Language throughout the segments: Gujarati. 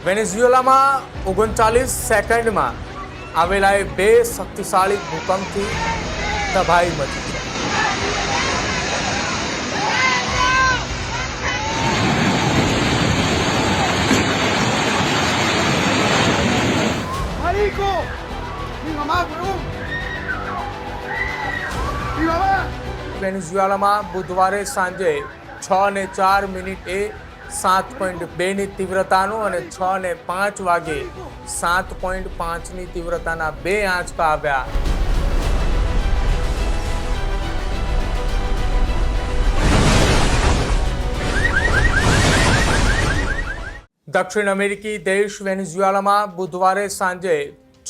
વેનેઝુએલામાં 39 સેકન્ડમાં આવેલા બે શક્તિશાળી ભૂકંપથી તબાહી મચી છે. ¡Marico! ¡Mi mamá, bro! ¡Mi mamá! વેનેઝુએલામાં બુધવારે સાંજે 6:04 7.2ની તીવ્રતાનો અને 6:05 વાગે 7.5ની તીવ્રતાના બે આંચકા આવ્યા. દક્ષિણ અમેરિકી દેશ વેનેઝુએલામાં બુધવારે સાંજે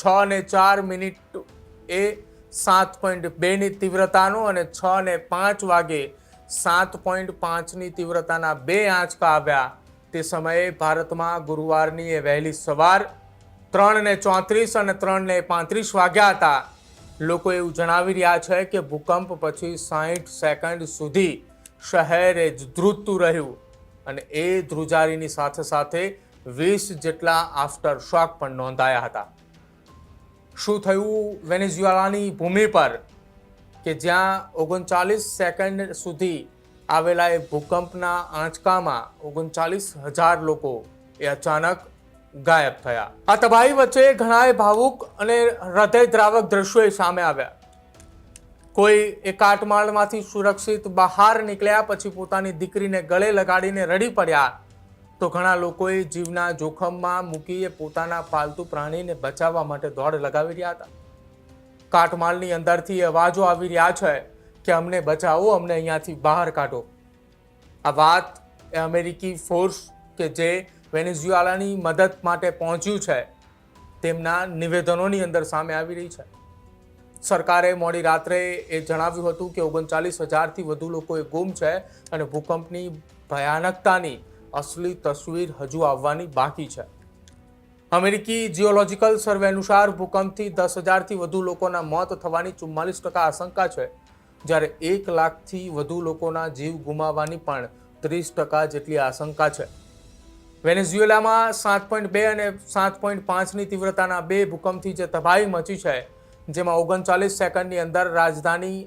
6:04 7.2ની તીવ્રતાનો અને 6:05 વાગે 7.5ની તીવ્રતાના બે આંચકા આવ્યા. તે સમયે ભારતમાં ગુરુવારની વહેલી સવાર 3:34 અને 3:35 વાગ્યા હતા. લોકો એવું જણાવી રહ્યા છે કે ભૂકંપ પછી 60 સેકન્ડ સુધી શહેર ધ્રુજતું રહ્યું અને એ ધ્રુજારીની સાથે સાથે 20 જેટલા આફ્ટર શોક પણ નોંધાયા હતા. શું થયું વેનેઝુએલાની ભૂમિ પર કે જ્યાં 39 સેકન્ડ સુધી આવેલા એ ભૂકંપના આંચકામાં 39,000 લોકો એ અચાનક ગાયબ થયા. આ તબાહી વચ્ચે ઘણા ભાવુક અને હૃદયદ્રાવક દ્રશ્યો સામે આવ્યા. કોઈ એ કાટમાળમાંથી સુરક્ષિત બહાર નીકળ્યા પછી પોતાની દીકરીને ગળે લગાડીને રડી પડ્યા, તો ઘણા લોકોએ જીવના જોખમમાં મૂકીને પોતાના પાલતુ પ્રાણીને બચાવવા માટે દોડ લગાવી રહ્યા હતા. કાટમાળની અંદરથી અવાજો આવી રહ્યા છે કે અમને બચાવો, અમને અહીંયાથી બહાર કાઢો. આ વાત એ અમેરિકી ફોર્સ કે જે વેનેઝુએલાની મદદ માટે પહોંચ્યું છે તેમના નિવેદનોની અંદર સામે આવી રહી છે. સરકારે મોડી રાત્રે એ જણાવ્યું હતું કે 39,000થી વધુ લોકો ગુમ છે અને ભૂકંપની ભયાનકતાની અસલી તસવીર હજુ આવવાની બાકી છે. અમેરિકી જીઓલોજીકલ સર્વે અનુસાર ભૂકંપથી 10,000થી વધુ લોકોના મોત થવાની 44% આશંકા છે, જ્યારે 1 લાખથી વધુ લોકોના જીવ ગુમાવવાની પણ 30% જેટલી આશંકા છે. વેનેઝુએલામાં 7.2 અને 7.5ની તીવ્રતાના બે ભૂકંપથી જે તબાહી મચી છે, જેમાં 39 સેકન્ડની અંદર રાજધાની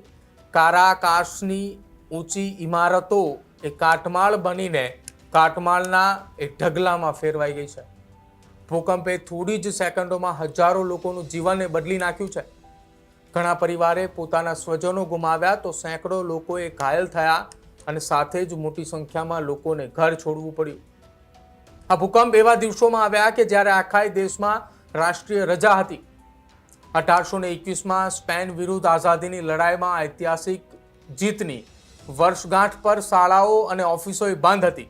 કારાકાસની ઊંચી ઇમારતો એ કાટમાળ બનીને કાટમાળના એ ઢગલામાં ફેરવાઈ ગઈ છે. ભૂકંપે થોડી જ સેકન્ડોમાં હજારો લોકોનું જીવન બદલી નાખ્યું છે. ઘણા પરિવારે પોતાના સ્વજનો ગુમાવ્યા તો સેંકડો લોકોએ ઘાયલ થયા અને સાથે જ મોટી સંખ્યામાં લોકોને ઘર છોડવું પડ્યું. આ ભૂકંપ એવા દિવસોમાં આવ્યા કે જ્યારે આખા દેશમાં રાષ્ટ્રીય રજા હતી. 1821માં સ્પેન વિરુદ્ધ આઝાદીની લડાઈમાં ઐતિહાસિક જીતની વર્ષગાંઠ પર શાળાઓ અને ઓફિસો બંધ હતી.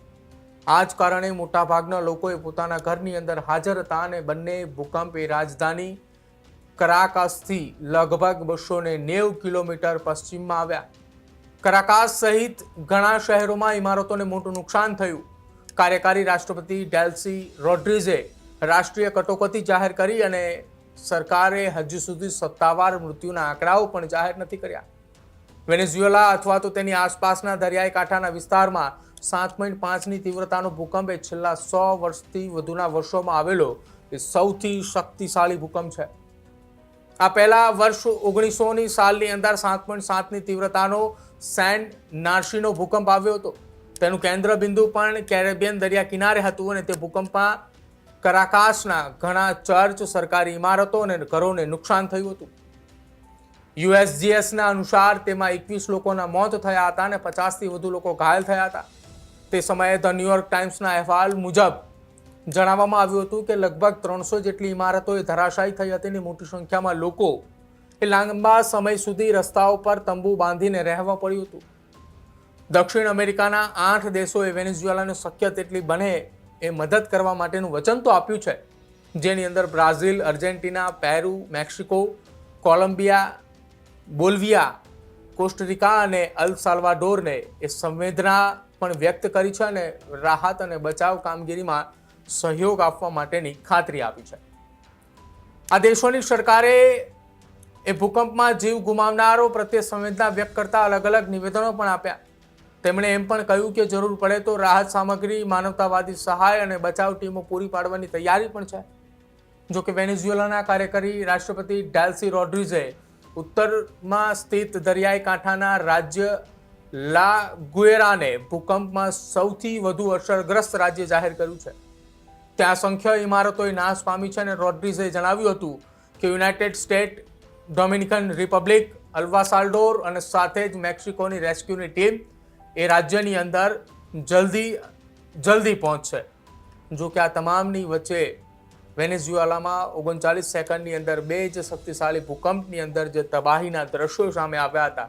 આ જ કારણે મોટાભાગના લોકોએ પોતાના ઘરની અંદર હાજર હતા અને બંને ભૂકંપ એ રાજધાની કરાકાસથી લગભગ 290 કિલોમીટર પશ્ચિમમાં આવ્યા. કરાકાસ સહિત ઘણા શહેરોમાં ઇમારતોને મોટું નુકસાન થયું. કાર્યકારી રાષ્ટ્રપતિ ડેલ્સી રોડ્રિગેઝે રાષ્ટ્રીય કટોકટી જાહેર કરી અને સરકારે હજુ સુધી સત્તાવાર મૃત્યુના આંકડાઓ પણ જાહેર નથી કર્યા. વેનેઝુએલા અથવા તો તેની આસપાસના દરિયાઈ કાંઠાના વિસ્તારમાં 7.5ની તીવ્રતાનો ભૂકંપ એ છેલ્લા 100 વર્ષથી વધુના વર્ષોમાં આવેલો એ સૌથી શક્તિશાળી ભૂકંપ છે. આ પહેલા વર્ષ 1900ની સાલની અંદર 7.7ની તીવ્રતાનો સેન નાર્સીનો ભૂકંપ આવ્યો હતો. તેનું કેન્દ્ર બિંદુ પણ કેરેબિયન દરિયા કિનારે હતું અને તે ભૂકંપમાં કરાકાસના ઘણા ચર્ચ, સરકારી ઇમારતો અને ઘરોને નુકસાન થયું હતું. USGSના અનુસાર તેમાં 21 લોકોના મોત થયા હતા અને 50થી વધુ લોકો ઘાયલ થયા હતા. તે સમયે ધ ન્યૂયોર્ક ટાઈમ્સના અહેવાલ મુજબ જણાવવામાં આવ્યું હતું કે લગભગ 300 જેટલી ઇમારતો એ ધરાશાયી થઈ હતી અને મોટી સંખ્યામાં લોકો એ લાંબા સમય સુધી રસ્તાઓ પર તંબુ બાંધીને રહેવા પડ્યું હતું. દક્ષિણ અમેરિકાના 8 દેશોએ વેનેઝુએલાને શક્ય તેટલી બને એ મદદ કરવા માટેનું વચન તો આપ્યું છે, જેની અંદર Brazil, Argentina, Peru, Mexico, Colombia, Bolivia, Costa Rica અને અલ સાલ્વાડોરને એ સંવેદના પણ વ્યક્ત કરી છે અને રાહત અને બચાવ કામગીરીમાં સહયોગ આપવા માટેની ખાતરી આપી છે. આ દેશોની સરકારે એ ભૂકંપમાં જીવ ગુમાવનારો પ્રત્યે સંવેદના વ્યક્ત કરતા અલગ અલગ નિવેદનો પણ આપ્યા. તેમણે એમ પણ કહ્યું કે જરૂર પડે તો રાહત સામગ્રી, માનવતાવાદી સહાય અને બચાવ ટીમો પૂરી પાડવાની તૈયારી પણ છે. જો કે વેનેઝુએલાના કાર્યકારી રાષ્ટ્રપતિ ડેલ્સી રોડ્રિગઝે ઉત્તરમાં સ્થિત દરિયાઈ કાંઠાના રાજ્ય લા ગુએરાને ભૂકંપમાં સૌથી વધુ અસરગ્રસ્ત રાજ્ય જાહેર કર્યું છે. ત્યાં અસંખ્ય ઇમારતોએ નાશ પામી છે અને રોડ્રિગઝે જણાવ્યું હતું કે યુનાઇટેડ સ્ટેટ, ડોમિનિકન રિપબ્લિક, અલ્વાસાલ્ડોર અને સાથે જ મેક્સિકોની રેસ્ક્યુની ટીમ એ રાજ્યની અંદર જલ્દી પહોંચશે. જો કે આ તમામની વચ્ચે વેનેઝુએલામાં 39 સેકન્ડની અંદર 2 જ શક્તિશાળી ભૂકંપની અંદર જે તબાહીના દ્રશ્યો સામે આવ્યા હતા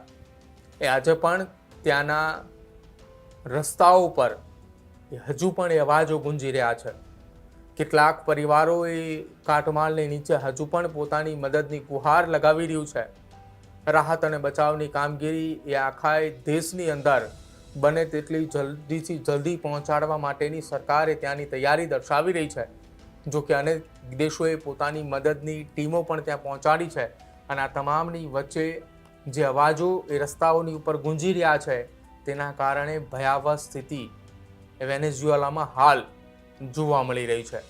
એ આજે પણ ત્યાંના રસ્તાઓ પર હજુ પણ એ અવાજો ગુંજી રહ્યા છે. કેટલાક પરિવારો એ કાટમાળની નીચે હજુ પણ પોતાની મદદની ગુહાર લગાવી રહ્યું છે. રાહત અને બચાવની કામગીરી એ આખા દેશની અંદર બને તેટલી જલ્દી પહોંચાડવા માટેની સરકારે ત્યાંની તૈયારી દર્શાવી રહી છે. જો કે અનેક દેશોએ પોતાની મદદની ટીમો પણ ત્યાં પહોંચાડી છે અને આ તમામની વચ્ચે જે અવાજો એ રસ્તાઓની ઉપર ગુંજી રહ્યા છે તેના કારણે ભયાવહ સ્થિતિ એ વેનેઝુએલામાં હાલ જોવા મળી રહી છે.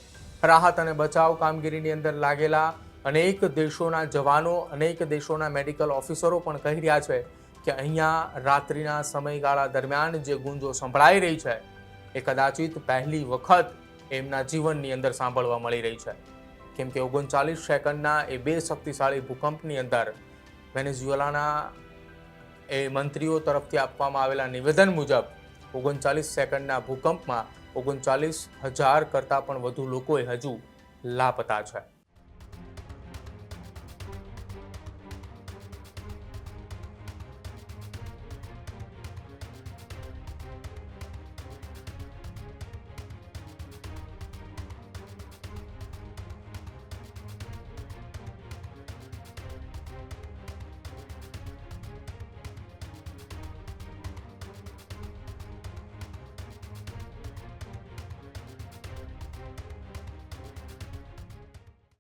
રાહત અને બચાવ કામગીરીની અંદર લાગેલા અનેક દેશોના જવાનો, અનેક દેશોના મેડિકલ ઓફિસરો પણ કહી રહ્યા છે કે અહીંયા રાત્રિના સમયગાળા દરમિયાન જે ગુંજો સંભળાઈ રહી છે એ કદાચિત પહેલી વખત એમના જીવનની અંદર સાંભળવા મળી રહી છે. કેમ કે 39 સેકન્ડના એ 2 શક્તિશાળી ભૂકંપની અંદર વેનેઝુએલાના એ મંત્રીઓ તરફથી આપવામાં આવેલા નિવેદન મુજબ 39 સેકન્ડના ભૂકંપમાં 39,000 કરતાં પણ વધુ લોકો હજુ લાપતા છે.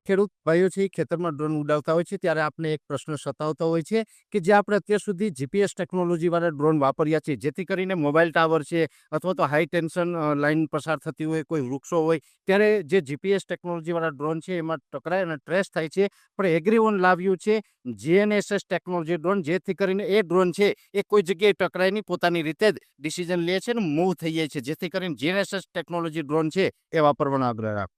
ખેડૂત ભાઈઓ છે ખેતરમાં ડ્રોન ઉડાવતા હોય છે ત્યારે આપણે એક પ્રશ્ન સતાવતો હોય છે કે જે આપણે અત્યાર સુધી જીપીએસ ટેકનોલોજીવાળા ડ્રોન વાપર્યા છે, જેથી કરીને મોબાઈલ ટાવર છે અથવા તો હાઈ ટેન્શન લાઇન પસાર થતી હોય, કોઈ વૃક્ષો હોય, ત્યારે જે જીપીએસ ટેકનોલોજીવાળા ડ્રોન છે એમાં ટકરાય અને ટ્રેસ થાય છે. પણ એગ્રીવન લાવ્યું છે જીએનએસએસ ટેકનોલોજી ડ્રોન, જેથી કરીને એ ડ્રોન છે એ કોઈ જગ્યાએ ટકરાય નહીં, પોતાની રીતે જ ડિસિઝન લે છે અને મૂવ થઈ જાય છે, જેથી કરીને જીએનએસએસ ટેકનોલોજી ડ્રોન છે એ વાપરવાનો આગ્રહ રાખો.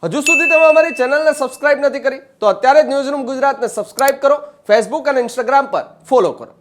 હજુ સુધી તમે અમારી ચેનલને સબસ્ક્રાઇબ નથી કરી તો અત્યારે જ ન્યૂઝરૂમ ગુજરાતને સબસ્ક્રાઇબ કરો, ફેસબુક અને ઇન્સ્ટાગ્રામ પર ફોલો કરો.